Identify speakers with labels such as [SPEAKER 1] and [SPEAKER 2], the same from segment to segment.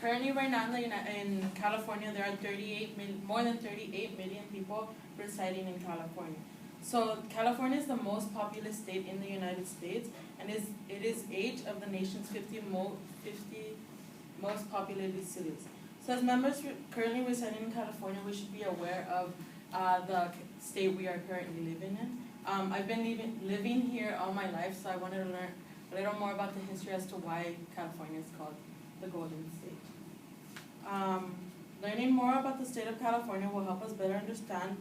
[SPEAKER 1] currently right now in California, there are more than 38 million people residing in California. So California is the most populous state in the United States, and it is 8 of the nation's 50 most populated cities. So as members currently residing in California, we should be aware of the state we are currently living in. I've been living here all my life, so I wanted to learn a little more about the history as to why California is called the Golden State. Learning more about the state of California will help us better understand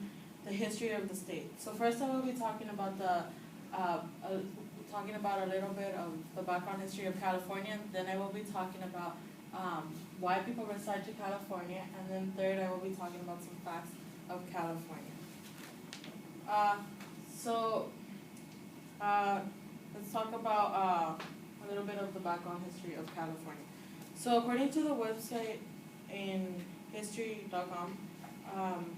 [SPEAKER 1] the history of the state. So first I will be talking about a little bit of the background history of California. Then I will be talking about why people reside to California, and then third I will be talking about some facts of California. Let's talk about a little bit of the background history of California. So according to the website in history.com,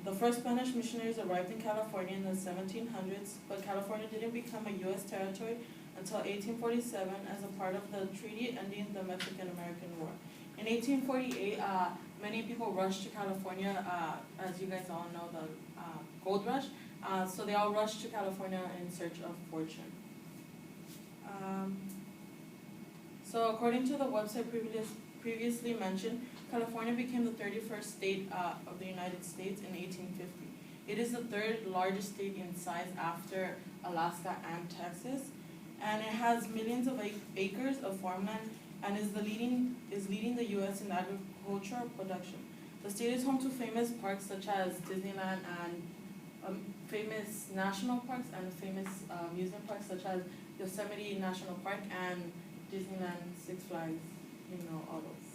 [SPEAKER 1] the first Spanish missionaries arrived in California in the 1700s, but California didn't become a U.S. territory until 1847 as a part of the treaty ending the Mexican-American War. In 1848, many people rushed to California, as you guys all know, the gold rush. So they all rushed to California in search of fortune. So according to the website previously mentioned, California became the 31st state of the United States in 1850. It is the third largest state in size after Alaska and Texas, and it has millions of acres of farmland and is leading the U.S. in agricultural production. The state is home to famous parks such as Disneyland and famous national parks and famous amusement parks such as Yosemite National Park and Disneyland, Six Flags, all those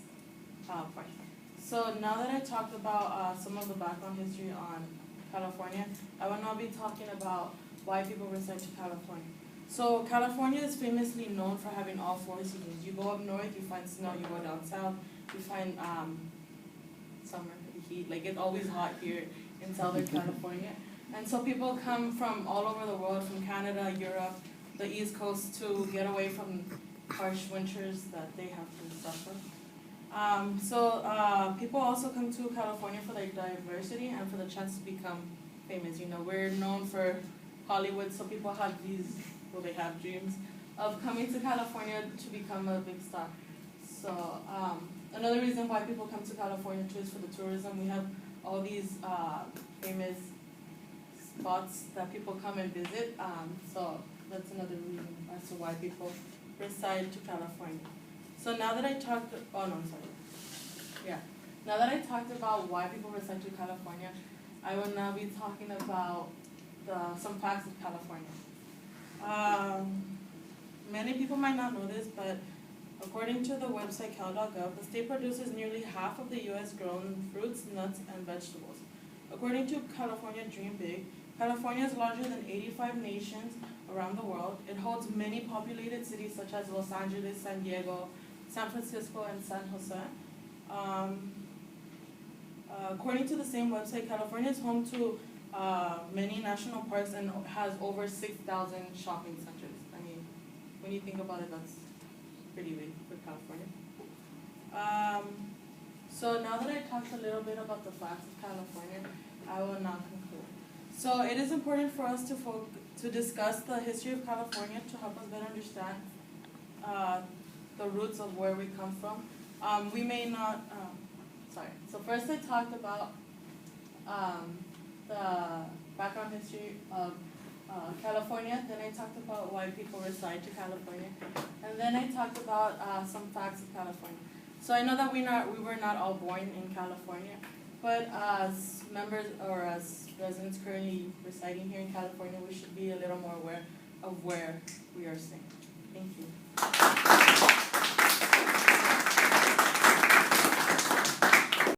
[SPEAKER 1] parks. So now that I talked about some of the background history on California, I will now be talking about why people reside to California. So California is famously known for having all 4 seasons. You go up north, you find snow. You go down south, you find summer, heat. Like, it's always hot here in Southern California. And so people come from all over the world, from Canada, Europe, the East Coast, to get away from harsh winters that they have to suffer. People also come to California for their diversity and for the chance to become famous. We're known for Hollywood, so people have they have dreams of coming to California to become a big star. So another reason why people come to California too is for the tourism. We have all these famous spots that people come and visit. So that's another reason as to why people reside to California. So now that I talked, now that I talked about why people reside to California, I will now be talking about some facts of California. Many people might not know this, but according to the website cal.gov, the state produces nearly half of the U.S. grown fruits, nuts, and vegetables. According to California Dream Big, California is larger than 85 nations around the world. It holds many populated cities such as Los Angeles, San Diego, San Francisco, and San Jose. According to the same website, California is home to many national parks and has over 6,000 shopping centers. I mean, when you think about it, that's pretty big for California. So now that I talked a little bit about the facts of California, I will now conclude. So it is important for us to discuss the history of California to help us better understand the roots of where we come from. We may not, So first I talked about the background history of California, then I talked about why people reside to California, and then I talked about some facts of California. So I know that we were not all born in California, but as members or as residents currently residing here in California, we should be a little more aware of where we are staying. Thank you.